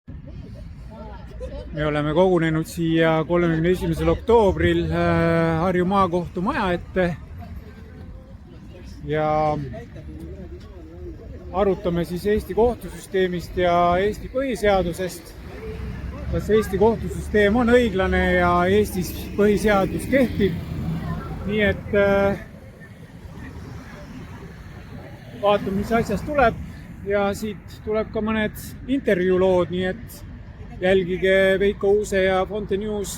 Me oleme kogunenud siia 31. oktoobril Harju Maakohtu maja ette ja arutame siis Eesti kohtusüsteemist ja Eesti põhiseadusest. Kas Eesti kohtusüsteem on õiglane ja Eestis põhiseadus kehtib. Nii et vaatame, mis asjast tuleb ja siit tuleb ka mõned intervjuulood, nii et jälgige Veiko Uuse ja Fonte News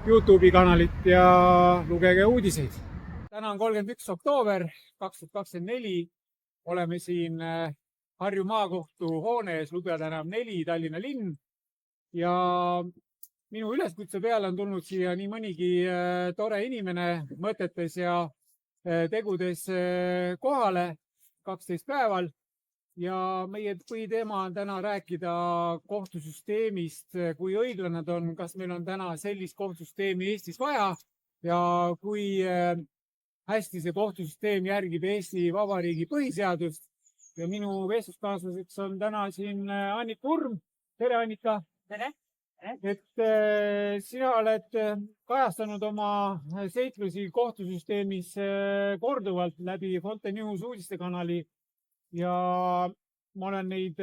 YouTube'i kanalit ja lugege uudiseid. Täna on 31. oktoober 2024. Oleme siin Harju Maakohtu hoones Lubja tänav 4, Tallinna linn. Ja minu üleskutse peale on tulnud siia nii mõnigi tore inimene mõtetes ja tegudes kohale 12 päeval. Ja meie põhiteema on täna rääkida kohtusüsteemist, kui õiglane ta on, kas meil on täna sellist kohtusüsteemi Eestis vaja ja kui hästi see kohtusüsteem järgib Eesti Vabariigi põhiseadust. Ja minu vestluskaaslaseks on täna siin Annika Urm. Tere, Annika! Tere! Et sina oled kajastanud oma seiklusi kohtusüsteemis korduvalt läbi Fonte News uudistekanali. Ja ma olen neid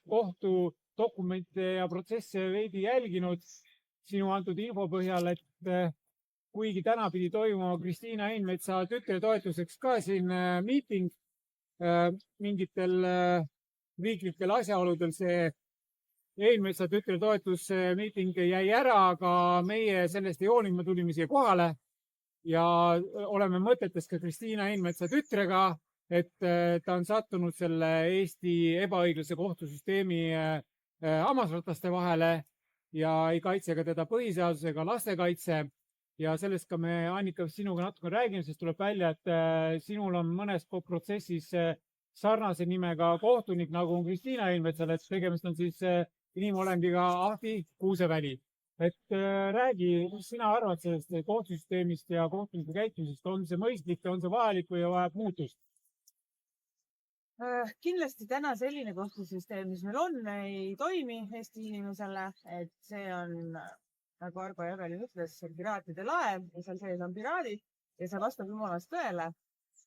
kohtudokumente ja protsesse veidi jälginud sinu antud info põhjal, et kuigi täna pidi toimuma Kristiina Einmetsa tütre toetuseks ka siin miiting, mingitel riiklikel asjaoludel see Einmetsa tütre toetusmiiting jäi ära, aga meie sellest ei hoolinud, me tulime siia kohale ja oleme mõtetes ka Kristiina Einmetsa tütrega, et ta on sattunud selle Eesti ebaõiglase kohtusüsteemi hammasrataste vahele ja ei kaitse ka teda põhiseadusega lastekaitse. Ja sellest ka me, Annika, sinuga natuke räägime, sest tuleb välja, et sinul on mõnes protsessis sarnase nimega kohtunik, nagu on Kristiina Einmetsal, et tegemist on siis inimolendiga Ahti Kuuseväli. Et räägi, mis sina arvad sellest kohtusüsteemist ja kohtuniku käitumisest, on see mõistlik ja on see vajalik või vajab muutust? Kindlasti täna selline kohtusüsteem, mis meil on, ei toimi Eesti inimesele, et see on, nagu Argo Jõgelin ütles, piraatide laev ja seal sees on piraadid ja see vastab jumalast tõele.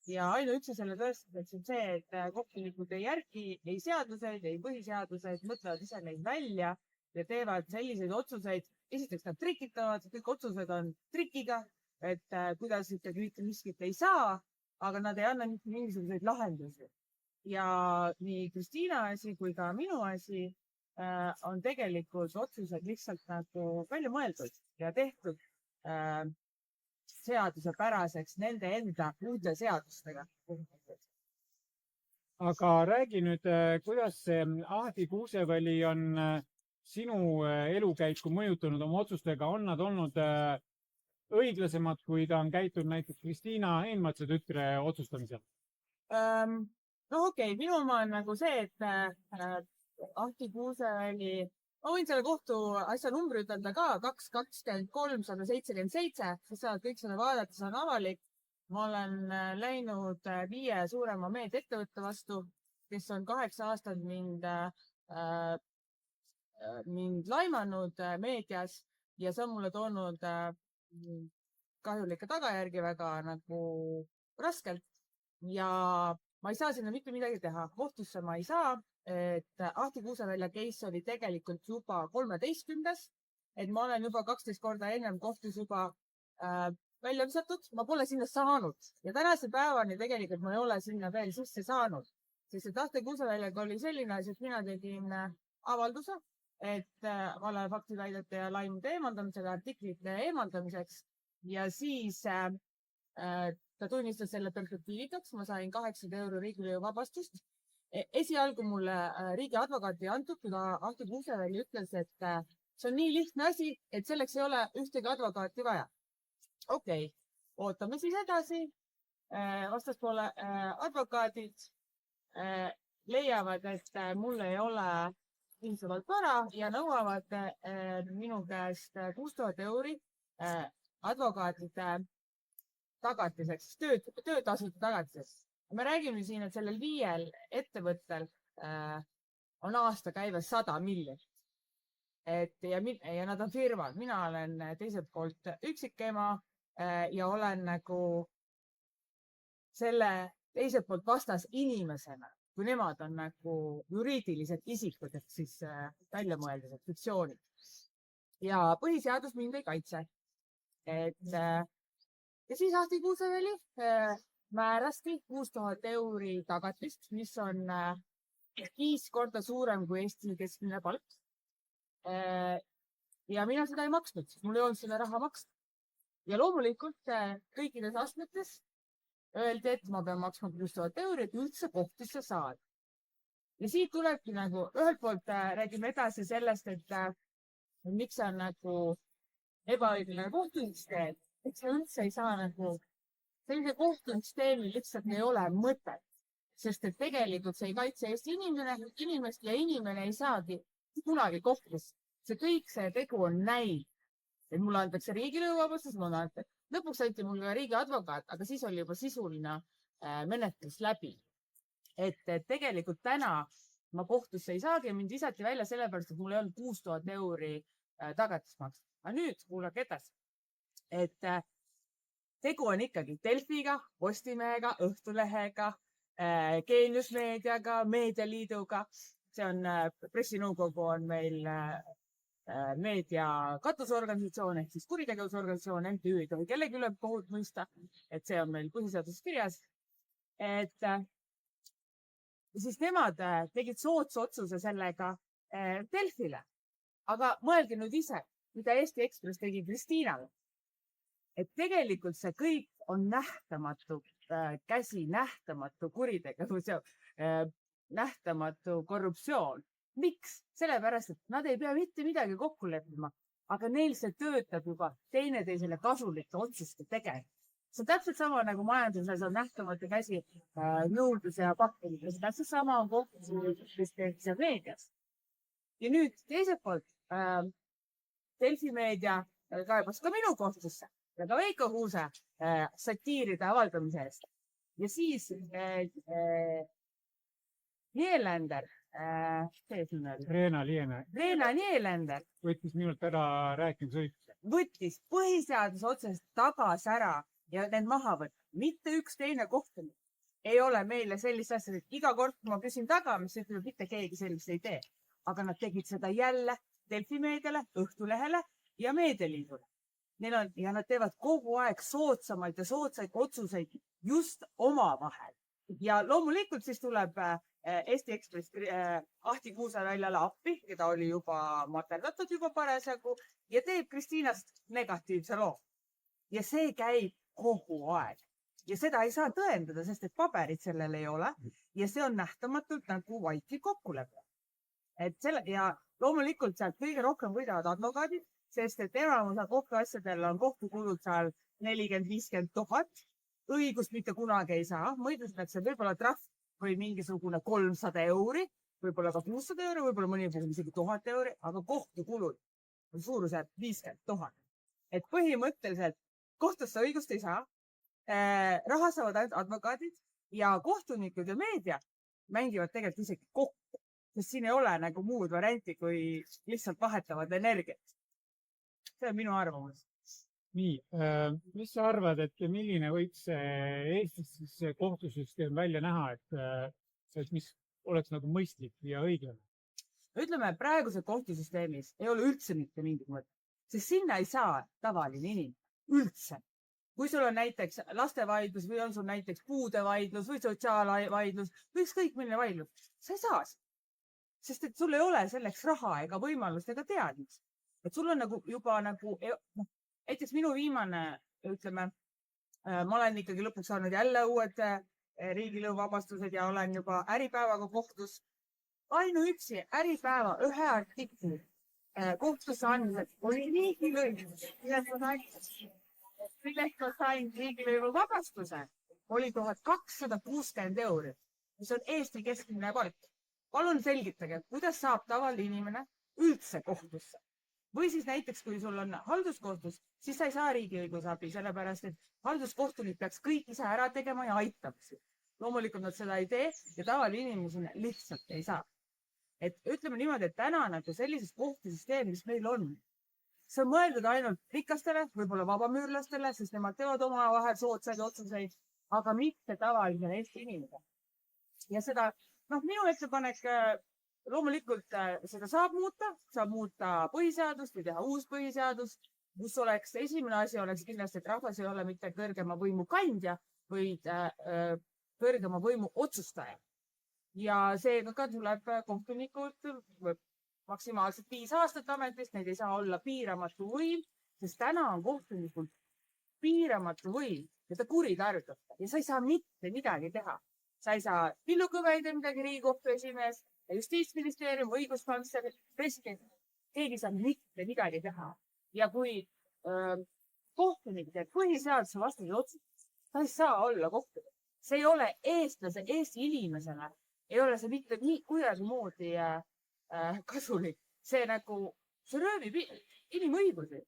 Ja ainuüksi selle tõestuseks on see, et kohtunikud ei järgi ei seaduseid, ei põhiseaduseid, mõtlevad ise neid välja ja teevad selliseid otsuseid. Esiteks nad trikitavad, kõik otsused on trikiga, et kuidas ikkagi mitte miskit ei saa, aga nad ei anna mingisuguseid lahendusi. Ja nii Kristiina asi kui ka minu asi on tegelikult otsused lihtsalt nagu välja mõeldud ja tehtud seadusepäraseks nende enda uute seadustega. Aga räägi nüüd, kuidas see Ahti Kuuseväli on sinu elukäiku mõjutanud oma otsustega, on nad olnud õiglasemad, kui ta on käitunud näiteks Kristiina Einmetsa tütre otsustamisel? No okei, minu oma on nagu see, et Ahti Kuuseväli, ma võin selle kohtu asja numbri ütelda ka, 223-177, siis saavad kõik seda vaadata, see on avalik. Ma olen läinud 5 suurema meediaettevõtte vastu, kes on 8 aastat mind laimanud meedias ja see on mulle toonud kahjulikke tagajärgi väga nagu raskelt ja ma ei saa sinna mitte midagi teha. Kohtusse ma ei saa, et Ahti Kuusevälja case oli tegelikult juba 13. Et ma olen juba 12 korda ennem kohtus juba välja visatud. Ma pole sinna saanud ja tänase päevani tegelikult ma ei ole sinna veel sisse saanud. Sest et Ahti Kuuseväljaga oli selline asi, et mina tegin avalduse, et valefaktiväidete ja laimude eemaldamisega, artiklite eemaldamiseks ja siis ta tunnistas selle perfektiivikaks, ma sain 800 € riigilõivu vabastust. Esialgu mulle riigi advokaati antud, kui Ahti Kuuseväli ütles, et see on nii lihtne asi, et selleks ei ole ühtegi advokaati vaja. Okei, ootame siis edasi. Vastaspoole advokaadid leiavad, et mul ei ole piisavalt vara ja nõuavad minu käest 6000 € advokaatide tagatiseks, töötasude tagatiseks. Me räägime siin, et sellel 5 ettevõttel on aastakäive 100 miljonit. ja nad on firmad, mina olen teiselt poolt üksikema ja olen nagu selle teiselt poolt vastas inimesena, kui nemad on nagu juriidilised isikud, ehk siis väljamõeldised fiktsioonid. Ja põhiseadus mind ei kaitse. Ja siis Ahti Kuuseväli määraski 6000 euri tagatist, mis on 5 korda suurem kui Eesti keskmine palk. Ja mina seda ei maksnud, sest mul ei olnud seda raha maksta. Ja loomulikult kõikides astmetes öeldi, et ma pean maksma 6000 euri, et üldse kohtusse saada. Ja siit tulebki nagu, ühelt poolt räägime edasi sellest, et miks on nagu ebaõiglane kohtusüsteem, et see üldse ei saa nagu, sellise kohtusüsteemi lihtsalt ei ole mõtet, sest et tegelikult see ei kaitse Eesti inimest ja inimene ei saagi kunagi kohtusse. See kõik see tegu on näid, et mulle antakse riigilõivuvabastus, lõpuks anti mulle ka riigi advokaat, aga siis oli juba sisuline menetlus läbi. Et tegelikult täna ma kohtusse ei saagi ja mind visati välja sellepärast, et mul ei olnud 6000 euri tagatismaks. Aga nüüd kuulake edasi, et tegu on ikkagi Delfiga, Postimehega, Õhtulehega, Geeniusmeediaga, Meedialiiduga. See on pressinõukogu on meil meedia katusorganisatsioon ehk siis kuritegevusorganisatsioon, MTÜ ei tohi kellegi üle kohut mõista, et see on meil põhiseaduses kirjas. Et siis nemad tegid soodsa otsuse sellega Delfile. Aga mõelge nüüd ise, mida Eesti Ekspress tegi Kristiinale. Et tegelikult see kõik on nähtamatu käsi, nähtamatu kuritegevus ja nähtamatu korruptsioon. Miks? Sellepärast, et nad ei pea mitte midagi kokku leppima, aga neil see töötab juba teineteisele kasulike otsuste tegema. See on täpselt sama nagu majanduses on nähtamatu käsi nõudluse ja pakkumise. See on täpselt sama on kohtuses ja meedias. Ja nüüd teiselt poolt Delfi meedia kaebas ka minu kohtusse ja ka Veiko Kuuse satiiride avaldamise eest. Ja siis Nielander, Reena Nielander võttis minult ära rääkimisõiguse. Võttis põhiseaduse otsest tagasi ära ja need maha võtta. Mitte üks teine kohtunik ei ole meile sellist asja, et iga kord, kui ma küsin taga, mis ütleb, mitte keegi sellist ei tee. Aga nad tegid seda jälle Delfi meediale, Õhtulehele ja Meedialiidule. Ja nad teevad kogu aeg soodsamalt ja soodsaid otsuseid just omavahel. Ja loomulikult siis tuleb Eesti Ekspress Ahti Kuuseväljale appi, keda oli juba materdatud juba parasjagu ja teeb Kristiinast negatiivse loo. Ja see käib kogu aeg. Ja seda ei saa tõendada, sest et paberid sellel ei ole ja see on nähtamatult nagu vaikiv kokkulepe. Ja loomulikult sealt kõige rohkem võidavad advokaadid, sest et enamusa kohtuasjadel on kohtukulud seal 40-50 000. Õigust mitte kunagi ei saa. Mõidetakse võib-olla trahv või mingisugune 300 euri, võib-olla ka 600 euri, võib-olla mõni puhul isegi 1000 euri, aga kohtukulud on suurusjärk 50 000. Et põhimõtteliselt kohtusse õigust ei saa. Raha saavad ainult advokaadid ja kohtunikud ja meedia mängivad tegelikult isegi kokku, sest siin ei ole nagu muud varianti, kui lihtsalt vahetavad energiat. See on minu arvamus. Nii, mis sa arvad, et milline võiks Eestis siis kohtusüsteem välja näha, et mis oleks nagu mõistlik ja õiglane? Ütleme, praeguse kohtusüsteemis ei ole üldse mitte mingit mõtet, sest sinna ei saa tavaline inimene üldse. Kui sul on näiteks lastevaidlus või on sul näiteks puudevaidlus või sotsiaalvaidlus või ükskõik milline vaidlus, sa ei saa. Sest et sul ei ole selleks raha ega võimalust ega teadmist. Et sul on nagu juba nagu, näiteks minu viimane, ütleme, ma olen ikkagi lõpuks saanud jälle uued riigilõivuvabastused ja olen juba Äripäevaga kohtus. Ainuüksi Äripäeva ühe artikli kohtusse andmiseks oli riigilõiv, millest ma sain riigilõivuvabastuse, oli 1260 euri, mis on Eesti keskmine palk. Palun selgitage, kuidas saab tavaline inimene üldse kohtusse. Või siis näiteks, kui sul on halduskohtus, siis sa ei saa riigiõigusabi, sellepärast et halduskohtunik peaks kõik ise ära tegema ja aitama. Loomulikult nad seda ei tee ja tavaline inimesena lihtsalt ei saa. et ütleme niimoodi, et täna nagu sellises kohtusüsteem, mis meil on, see on mõeldud ainult rikastele, võib-olla vabamüürlastele, sest nemad teevad omavahel soodsaid otsuseid, aga mitte tavalisele Eesti inimesele. Ja seda, minu ettepanek loomulikult seda saab muuta põhiseadust või teha uus põhiseadus, kus oleks esimene asi oleks kindlasti, et rahvas ei ole mitte kõrgema võimu kandja, vaid kõrgema võimu otsustaja. Ja seega ka tuleb kohtunikud maksimaalselt 5 aastat ametist, neid ei saa olla piiramatu võim, sest täna on kohtunikul piiramatu võim ja ta kuritarvitab ja sa ei saa mitte midagi teha. Sa ei saa Villu Kõve ei tee midagi, Riigikohtu esimees, Justiitsministeerium, õiguskantsler, president, keegi ei saa mitte midagi teha. Ja kui kohtunik teeb põhiseaduse vastase otsuse, ta ei saa olla kohtunik. See ei ole eestlase, Eesti inimesele, ei ole see mitte kuidagi moodi kasulik. See röövib inimõigusi.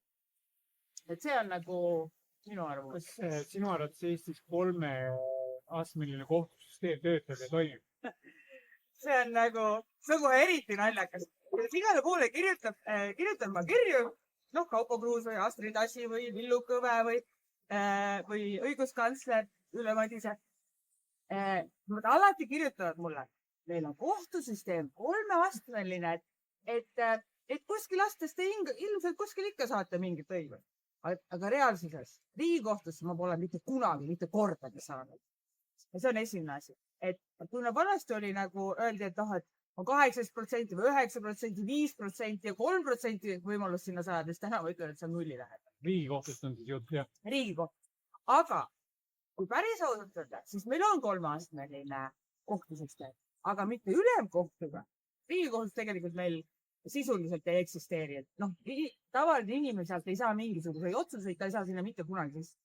Et see on nagu minu arvamus. Kas sinu arvates Eestis 3-astmeline kohtusüsteem töötab ja toimib? See on kohe eriti naljakas. Igale poole kirjutan ma kirju, Kaupo Kruus või Astrid Asi või Villu Kõve või õiguskantsler Ülle Madise. Nad alati kirjutavad mulle, meil on kohtusüsteem 3-astmeline, et kuskil astes te ilmselt kuskil ikka saate mingit õigus. Aga reaalsuses Riigikohtusse ma pole mitte kunagi, mitte kordagi saanud. Ja see on esimene asi. Et kui vanasti oli öeldi, et on 18% või 9%, 5% ja 3% võimalust sinna saada, siis täna ma ütlen, et see on nulli lähedal. Riigikohtust on siis jutt, jah? Riigikoht. Aga kui päris ausalt öelda, siis meil on 3-astmeline kohtusüsteem, aga mitte ülemkohtuga. Riigikohtus tegelikult meil sisuliselt ei eksisteeri. Tavaline inimene sealt ei saa mingisuguseid otsuseid, ta ei saa sinna mitte kunagi sisse.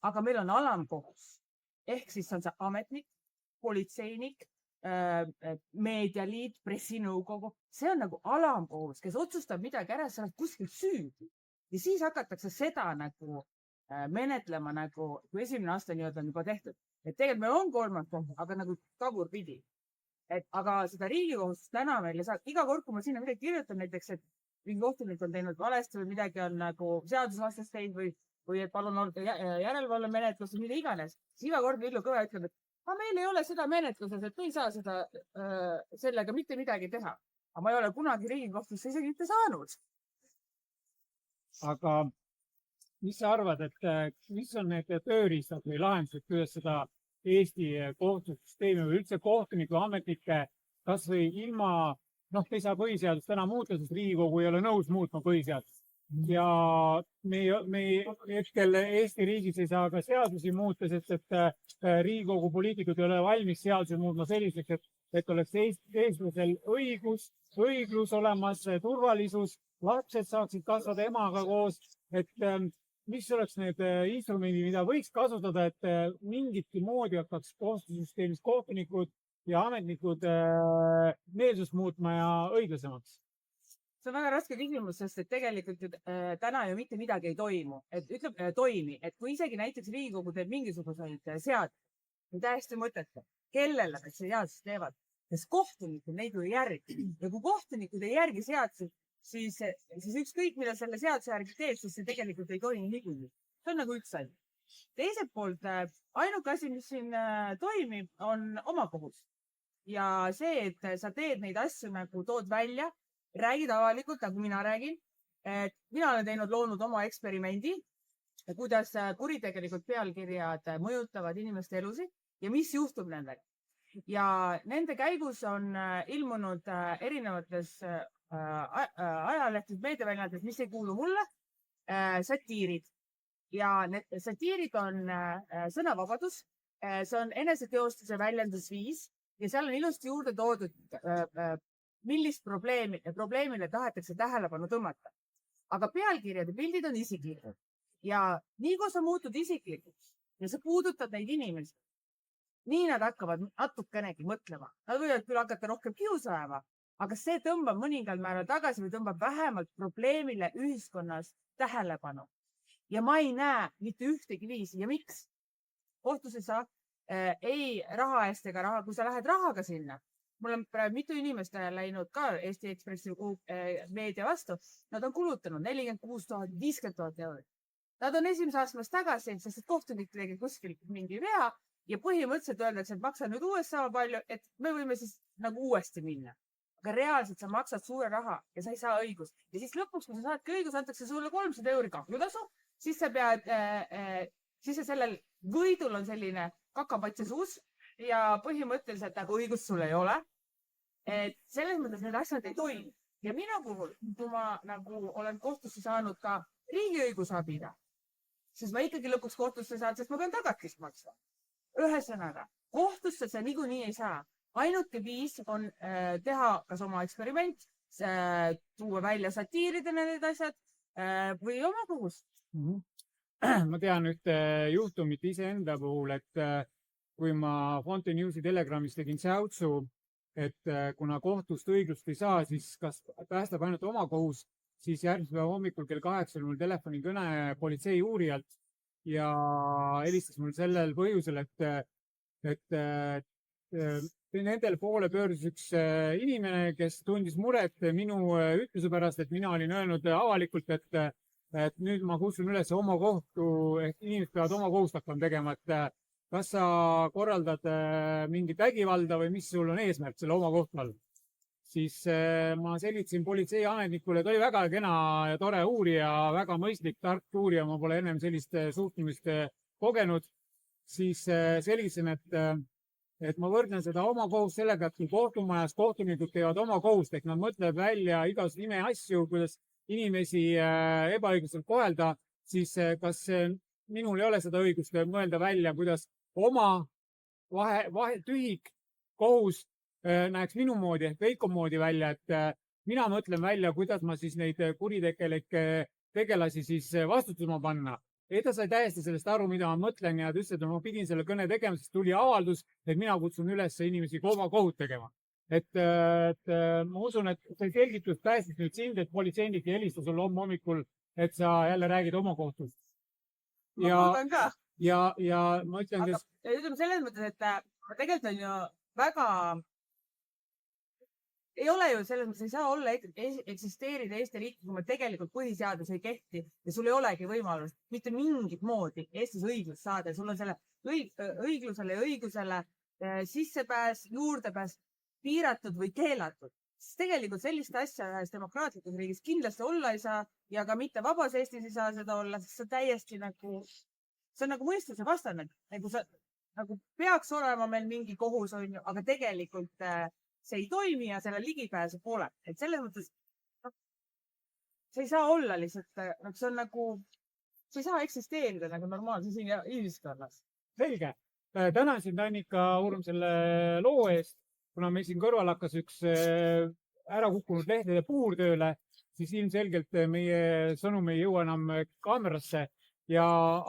Aga meil on alamkohus. Ehk siis on see ametnik, politseinik, meedialiit, pressinõukogu. See on nagu alamkohus, kes otsustab midagi ära, sa oled kuskil süüdi. Ja siis hakatakse seda menetlema, kui esimene aasta on juba tehtud. Et tegelikult meil on 3. koht, aga tagurpidi. Aga seda Riigikohtust täna meil ei saa. Iga kord, kui ma sinna midagi kirjutan, näiteks, et mingi kohtunik on teinud valesti või midagi on seadusvastast teinud või et palun olnud järelevalve menetlus või mida iganes, siis iga kord Villu Kõve ütleb, et meil ei ole seda menetluses, et me ei saa sellega mitte midagi teha. Aga ma ei ole kunagi Riigikohtusse isegi mitte saanud. Aga mis sa arvad, et mis on need tööriistad või lahendused, kuidas seda Eesti kohtusüsteemi või üldse kohtuniku ametnikke kas või ilma, te ei saa põhiseadust täna muuta, sest Riigikogu ei ole nõus muutma põhiseadust. Ja me hetkel Eesti riigis ei saa ka seadusi muuta, sest et Riigikogu poliitikud ei ole valmis seadusi muutma selliseks, et oleks eestlasel õiglus olemas, turvalisus, lapsed saaksid kasvada emaga koos, et mis oleks need instrumendid, mida võiks kasutada, et mingitki moodi hakkaks kohtusüsteemis kohtunikud ja ametnikud meelsust muutma ja õiglasemaks? See on väga raske küsimus, sest et tegelikult täna ju mitte midagi ei toimi. Et kui isegi näiteks Riigikogu teeb mingisuguseid seadusi, on täiesti mõttetu, kellele nad seadusi teevad, sest kohtunikud neid ju ei järgi. Ja kui kohtunikud ei järgi seadusi, siis ükskõik, mida selle seaduse järgi teeb, siis see tegelikult ei toimi niikuinii. See on üks asi. Teiselt poolt, ainuke asi, mis siin toimib, on omakohus. Ja see, et sa teed neid asju tood välja, räägid avalikult, nagu mina räägin. Mina olen loonud oma eksperimendi, kuidas kuritegelikult pealkirjad mõjutavad inimeste elusid ja mis juhtub nendega. Ja nende käigus on ilmunud erinevates ajalehtedes, meediaväljaannetes, mis ei kuulu mulle, satiirid. Ja need satiirid on sõnavabadus, see on eneseteostuse väljendusviis ja seal on ilusti juurde toodud, millist probleemile tahetakse tähelepanu tõmmata. Aga pealkirjad ja pildid on isiklikud. Ja nii kui sa muutud isiklikuks ja sa puudutad neid inimesi, nii nad hakkavad natukenegi mõtlema. Nad võivad küll hakata rohkem kiusajama, aga see tõmbab mõningal määral tagasi või tõmbab vähemalt probleemile ühiskonnas tähelepanu. Ja ma ei näe mitte ühtegi viisi. Ja miks? Kohtus ei saa ei raha eest ega raha, kui sa lähed rahaga sinna, mul on praegu mitu inimest läinud ka Eesti Ekspressi meedia vastu. Nad on kulutanud 46 000, 50 000 eurot. Nad on esimese astmes tagasi, sest kohtunik tegi kuskil mingi vea ja põhimõtteliselt öeldakse, et maksa nüüd uuesti sama palju, et me võime siis nagu uuesti minna. Aga reaalselt sa maksad suure raha ja sa ei saa õigust. Ja siis lõpuks, kui sa saadki õigus, antakse sulle 300 euri kahjutasu, siis sa pead, siis sellel võidul on selline kakapatse suus ja põhimõtteliselt nagu õigust sul ei ole. Et selles mõttes need asjad ei toimi. Ja mina puhul, kui ma nagu olen kohtusse saanud ka riigiõigusabida, siis ma ikkagi lõpuks kohtusse saan, sest ma pean tagatist maksma. Ühesõnaga, kohtusse sa niikuinii ei saa. Ainuke viis on teha kas oma eksperiment, tuua välja satiirida need asjad või oma kohus. Ma tean ühte juhtumit iseenda puhul, et kui ma Fonte Newsi Telegramis tegin säutsu, et kuna kohtust õiglust ei saa, siis kas päästab ainult oma kohus, siis järgmise päeva hommikul kell 8 mul telefonikõne politsei uurijalt ja helistas mul sellel põhjusel, et nendel poole pöördus üks inimene, kes tundis muret minu ütluse pärast, et mina olin öelnud avalikult, et nüüd ma kutsun üles oma kohtu, ehk inimesed peavad oma kohust hakkama tegema, et kas sa korraldad mingit vägivalda või mis sul on eesmärk selle oma kohtu all. Siis ma selgitasin politseiametnikule, ta oli väga kena ja tore uurija, väga mõistlik, tark uurija, ma pole ennem sellist suhtumist kogenud. Siis selgitasin, et ma võrdlen seda oma kohust sellega, et kui kohtumajas kohtunikud teevad oma kohust, ehk nad mõtlevad välja igasuguseid imeasju, kuidas inimesi ebaõiglaselt kohelda, siis kas minul ei ole seda õigust mõelda välja, kuidas oma tühik kohus näeks minu moodi ehk Veiko moodi välja, et mina mõtlen välja, kuidas ma siis neid kuritegelikke tegelasi siis vastutama panna. Ta sai täiesti sellest aru, mida ma mõtlen ja ta ütles, et ma pidin selle kõne tegema, sest tuli avaldus, et mina kutsun üles inimesi oma kohut tegema. Et ma usun, et see selgitus päästis nüüd sind, et politseinik ei helista sulle homme hommikul, et sa jälle räägid oma kohtust. Ma mõtlen ka. Ja ma ütlen, ütleme selles mõttes, et tegelikult on ju väga ei ole ju selles mõttes, ei saa olla eksisteerida Eesti riiki, kui meil tegelikult põhiseadus ei kehti ja sul ei olegi võimalust mitte mingit moodi Eestis õiglust saada. Sul on selle õiglusele ja õigusele sissepääs, juurdepääs piiratud või keelatud. Siis tegelikult sellist asja ühes demokraatlikus riigis kindlasti olla ei saa ja ka mitte vabas Eestis ei saa seda olla, sest see täiesti nagu, see on nagu mõistuse vastane. Nagu peaks olema meil mingi kohus, aga tegelikult see ei toimi ja selle ligipääsu pole. Et selles mõttes, see ei saa olla lihtsalt, see on nagu, see ei saa eksisteerida nagu normaalses ühiskonnas. Selge. Tänan sind, Annika Urm, selle loo eest. Kuna meil siin kõrval hakkas üks ära kukkunud lehtede puurtööle, siis ilmselgelt meie sõnum ei jõua enam kaamerasse ja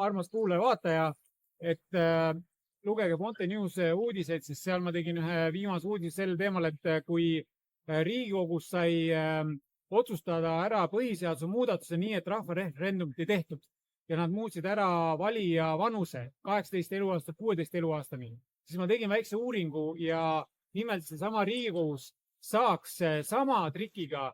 armas kuulaja vaataja, et lugege Fonte News uudiseid, sest seal ma tegin ühe viimase uudise sel teemal, et kui Riigikogus sai otsustada ära põhiseaduse muudatuse nii, et rahvareferendumit ei tehtud ja nad muutsid ära valija vanuse 18 eluaastat 16 eluaastani, siis ma tegin väikse uuringu ja nimelt seesama Riigikogus saaks sama trikiga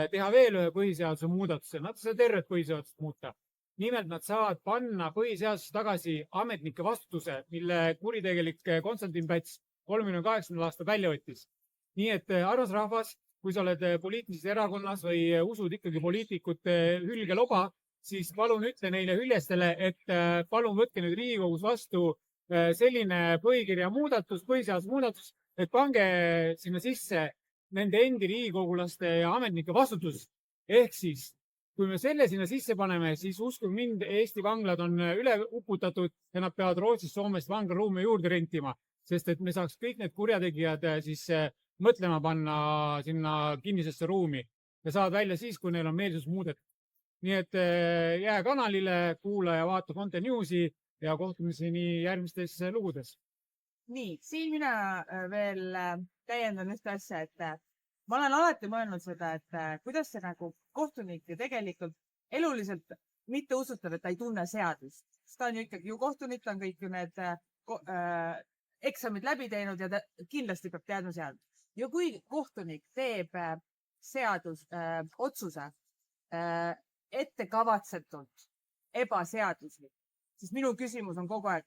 teha veel ühe põhiseaduse muudatuse, nad saavad tervet põhiseadust muuta. Nimelt nad saavad panna põhiseadusesse tagasi ametnike vastutuse, mille kuritegelik Konstantin Päts 38. aastal välja võttis. Nii et armas rahvas, kui sa oled poliitilises erakonnas või usud ikkagi poliitikute hülgeloba, siis palun ütle neile hüljestele, et palun võtke nüüd Riigikogus vastu selline põhikirja muudatus, põhiseaduse muudatus, et pange sinna sisse nende endi riigikogulaste ja ametnike vastutus. Ehk siis kui me selle sinna sisse paneme, siis uskuge mind, Eesti vanglad on üle uputatud ja nad peavad Rootsist, Soomest vanglaruume juurde rentima, sest et me saaks kõik need kurjategijad siis mõtlema panna sinna kinnisesse ruumi ja saavad välja siis, kui neil on meelsus muudetud. Nii et jää kanalile, kuula ja vaata Fonte Newsi ja kohtumiseni järgmistes lugudes. Nii, siin mina veel täiendan ühte asja, et ma olen alati mõelnud seda, et kuidas see nagu kohtunik ja tegelikult eluliselt mitte usutav, et ta ei tunne seadust. Ta on ju ikkagi kohtunik, ta on kõik ju need eksamid läbi teinud ja ta kindlasti peab teadma seadust. ja kui kohtunik teeb otsuse ettekavatsetult ebaseaduslik, siis minu küsimus on kogu aeg,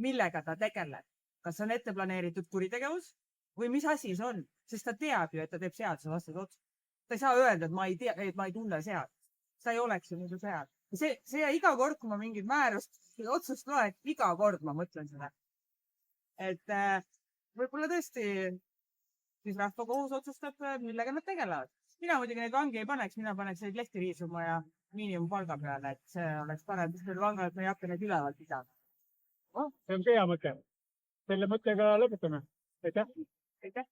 millega ta tegeleb. Kas on ette planeeritud kuritegevus või mis asi see on? Sest ta teab ju, et ta teeb seadusevastase otsuse. Ta ei saa öelda, et ma ei tunne seadust. See ei oleks ju muidu seadus. See iga kord, kui ma mingit määrust või otsust loen, iga kord ma mõtlen seda. Et võib-olla tõesti siis rahvakohus otsustab, millega nad tegelevad. Mina muidugi neid vangi ei paneks, mina paneks neid lehti riisuma ja miinimumpalga peale, et see oleks parem, sest meil vangad, me ei hakka neid üleval pidama. See on hea mõte. Selle mõttega lõpetame. Aitäh! Aitäh!